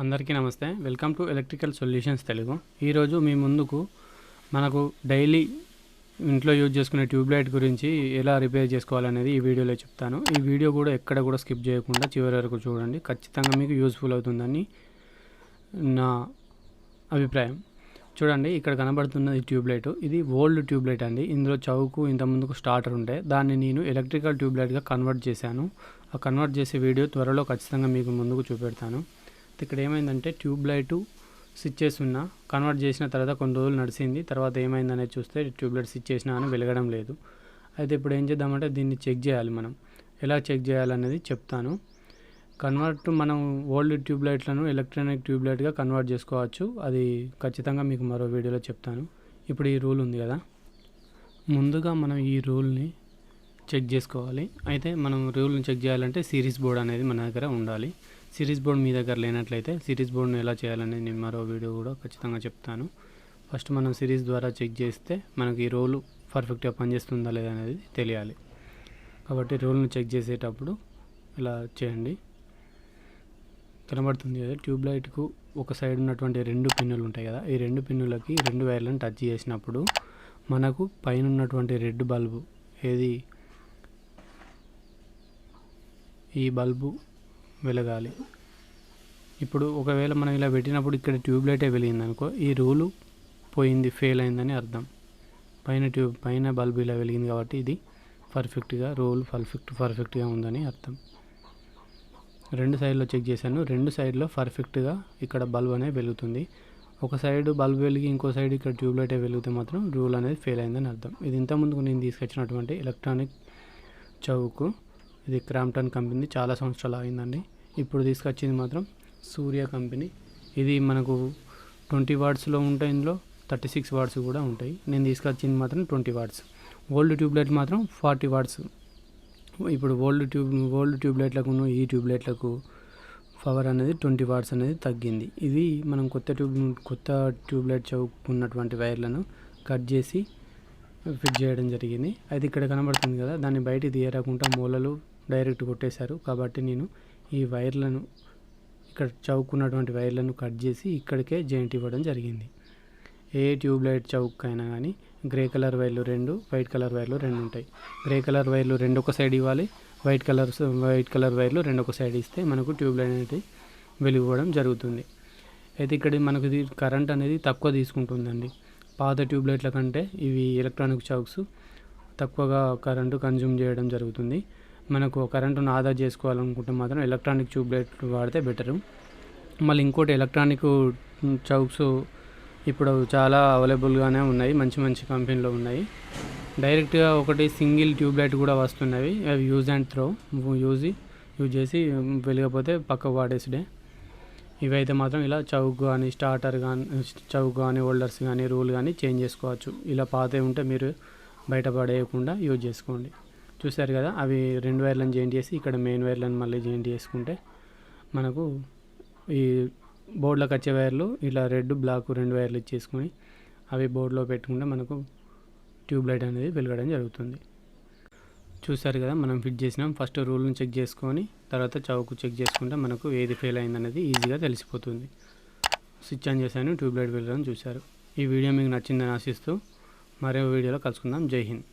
అందరికీ నమస్తే. Welcome to electrical solutions Telugu. ఈరోజు మీ ముందుకు మనకు డైలీ ఇంట్లో యూజ్ చేసుకునే ట్యూబ్లైట్ గురించి ఎలా రిపేర్ చేసుకోవాలనేది ఈ వీడియోలో చెప్తాను. ఈ వీడియో కూడా ఎక్కడ కూడా స్కిప్ చేయకుండా చివరి వరకు చూడండి. ఖచ్చితంగా మీకు యూజ్ఫుల్ అవుతుందని నా అభిప్రాయం. చూడండి, ఇక్కడ కనబడుతున్నది ట్యూబ్లైట్. ఇది ఓల్డ్ ట్యూబ్లైట్ అండి. ఇందులో చౌకు ఇంత ముందుకు స్టార్టర్ ఉంటే దాన్ని నేను ఎలక్ట్రికల్ ట్యూబ్లైట్గా కన్వర్ట్ చేశాను. ఆ కన్వర్ట్ చేసే వీడియో త్వరలో ఖచ్చితంగా మీకు ముందుకు చూపెడతాను. ఇక్కడ ఏమైందంటే ట్యూబ్లైట్ స్విచ్ ఉన్న కన్వర్ట్ చేసిన తర్వాత కొన్ని రోజులు నడిచింది. తర్వాత ఏమైందనేది చూస్తే ట్యూబ్లైట్ స్విచ్ చేసినా అని వెలగడం లేదు. అయితే ఇప్పుడు ఏం చేద్దామంటే దీన్ని చెక్ చేయాలి. మనం ఎలా చెక్ చేయాలనేది చెప్తాను. మనం ఓల్డ్ ట్యూబ్లైట్లను ఎలక్ట్రానిక్ ట్యూబ్లైట్గా కన్వర్ట్ చేసుకోవచ్చు. అది ఖచ్చితంగా మీకు మరో వీడియోలో చెప్తాను. ఇప్పుడు ఈ రూల్ ఉంది కదా, ముందుగా మనం ఈ రూల్ని చెక్ చేసుకోవాలి. అయితే మనం రూల్ని చెక్ చేయాలంటే సిరీస్ బోర్డ్ అనేది మన దగ్గర ఉండాలి. సిరీస్ బోర్డ్ మీ దగ్గర లేనట్లయితే సిరీస్ బోర్డ్ని ఎలా చేయాలనేది నేను మరో వీడియో కూడా ఖచ్చితంగా చెప్తాను. ఫస్ట్ మనం సిరీస్ ద్వారా చెక్ చేస్తే మనకి ఈ రోల్ పర్ఫెక్ట్గా పనిచేస్తుందా లేదా అనేది తెలియాలి. కాబట్టి రోల్ని చెక్ చేసేటప్పుడు ఇలా చేయండి. కనబడుతుంది కదా, ట్యూబ్లైట్కు ఒక సైడ్ ఉన్నటువంటి 2 పిన్నులు ఉంటాయి కదా, ఈ 2 పిన్నులకి 2 వైర్లను టచ్ చేసినప్పుడు మనకు పైన ఉన్నటువంటి రెడ్ బల్బు ఏది, ఈ బల్బు వెలగాలి. ఇప్పుడు ఒకవేళ మనం ఇలా పెట్టినప్పుడు ఇక్కడ ట్యూబ్లైటే వెలిగింది అనుకో, ఈ రూలు పోయింది, ఫెయిల్ అయిందని అర్థం. పైన బల్బు ఇలా వెలిగింది కాబట్టి ఇది పర్ఫెక్ట్గా రూల్ పర్ఫెక్ట్గా ఉందని అర్థం. 2 సైడ్లో చెక్ చేశాను. 2 సైడ్లో పర్ఫెక్ట్గా ఇక్కడ బల్బ్ అనేది వెలుగుతుంది. ఒక సైడ్ బల్బ్ వెలిగి ఇంకో సైడ్ ఇక్కడ ట్యూబ్లైటే వెలిగితే మాత్రం రూల్ అనేది ఫెయిల్ అయిందని అర్థం. ఇది ఇంతకుముందుకు నేను తీసుకొచ్చినటువంటి ఎలక్ట్రానిక్ చౌకు. ఇది క్రాంప్టన్ కంపెనీ, చాలా సంవత్సరాలు అయిందండి. ఇప్పుడు తీసుకొచ్చింది మాత్రం సూర్య కంపెనీ. ఇది మనకు 20 వాట్స్లో ఉంటాయి, ఇందులో 36 వాట్స్ కూడా ఉంటాయి. నేను తీసుకొచ్చింది మాత్రం 20 వాట్స్. ఓల్డ్ ట్యూబ్లైట్ మాత్రం 40 వాట్స్. ఇప్పుడు ఓల్డ్ ట్యూబ్లైట్లకు ఈ ట్యూబ్లైట్లకు పవర్ అనేది 20 వాట్స్ అనేది తగ్గింది. ఇది మనం కొత్త ట్యూబ్లైట్ చౌకున్నటువంటి వైర్లను కట్ చేసి ఫిట్ చేయడం జరిగింది. అది ఇక్కడ కనబడుతుంది కదా, దాన్ని బయటికి తీయరాకుండా మూలలు డైరెక్ట్ కొట్టేశారు. కాబట్టి నేను ఈ వైర్లను, ఇక్కడ చౌకున్నటువంటి వైర్లను కట్ చేసి ఇక్కడికే జాయింట్ ఇవ్వడం జరిగింది. ఏ ట్యూబ్లైట్ చౌక్ అయినా కానీ గ్రే కలర్ వైర్లు 2, వైట్ కలర్ వైర్లు 2 ఉంటాయి. గ్రే కలర్ వైర్లు 2 ఒక సైడ్ ఇవ్వాలి, వైట్ కలర్ వైర్లు 2 ఒక సైడ్ ఇస్తే మనకు ట్యూబ్లైట్ అనేది వెలిగివ్వడం జరుగుతుంది. అయితే ఇక్కడ మనకు ఇది కరెంట్ అనేది తక్కువ తీసుకుంటుందండి. పాత ట్యూబ్లైట్ల కంటే ఇవి ఎలక్ట్రానిక్ చౌక్స్ తక్కువగా కరెంటు కన్జ్యూమ్ చేయడం జరుగుతుంది. మనకు కరెంటును ఆదా చేసుకోవాలనుకుంటే మాత్రం ఎలక్ట్రానిక్ ట్యూబ్లైట్ వాడితే బెటరు. మళ్ళీ ఇంకోటి, ఎలక్ట్రానిక్ చౌక్స్ ఇప్పుడు చాలా అవైలబుల్గానే ఉన్నాయి, మంచి కంపెనీలో ఉన్నాయి. డైరెక్ట్గా ఒకటి సింగిల్ ట్యూబ్లైట్ కూడా వస్తున్నవి. అవి యూజ్ అండ్ త్రో, యూజ్ చేసి వెలిగపోతే పక్క వాడేసిడే. ఇవైతే మాత్రం ఇలా చౌక్ కానీ చౌక్ కానీ హోల్డర్స్ కానీ రూల్ కానీ చేంజ్ చేసుకోవచ్చు. ఇలా పాతవి ఉంటే మీరు బయట పడేయకుండా యూజ్ చేసుకోండి. చూసారు కదా, అవి 2 వైర్లను జాయింట్ చేసి ఇక్కడ మెయిన్ వైర్లను మళ్ళీ జాయింట్ చేసుకుంటే మనకు ఈ బోర్డులోకి వచ్చే వైర్లు ఇలా రెడ్ బ్లాక్ 2 వైర్లు ఇచ్చేసుకొని అవి బోర్డులో పెట్టుకుంటే మనకు ట్యూబ్లైట్ అనేది వెలగడం జరుగుతుంది. చూసారు కదా, మనం ఫిట్ చేసినాం. ఫస్ట్ రూల్ని చెక్ చేసుకొని తర్వాత చౌకు చెక్ చేసుకుంటే మనకు ఏది ఫెయిల్ అయిందనేది ఈజీగా తెలిసిపోతుంది. స్విచ్ ఆన్ చేశాను, ట్యూబ్లైట్ వెలగడం చూశారు. ఈ వీడియో మీకు నచ్చిందని ఆశిస్తూ మరో వీడియోలో కలుసుకుందాం. జై హింద్.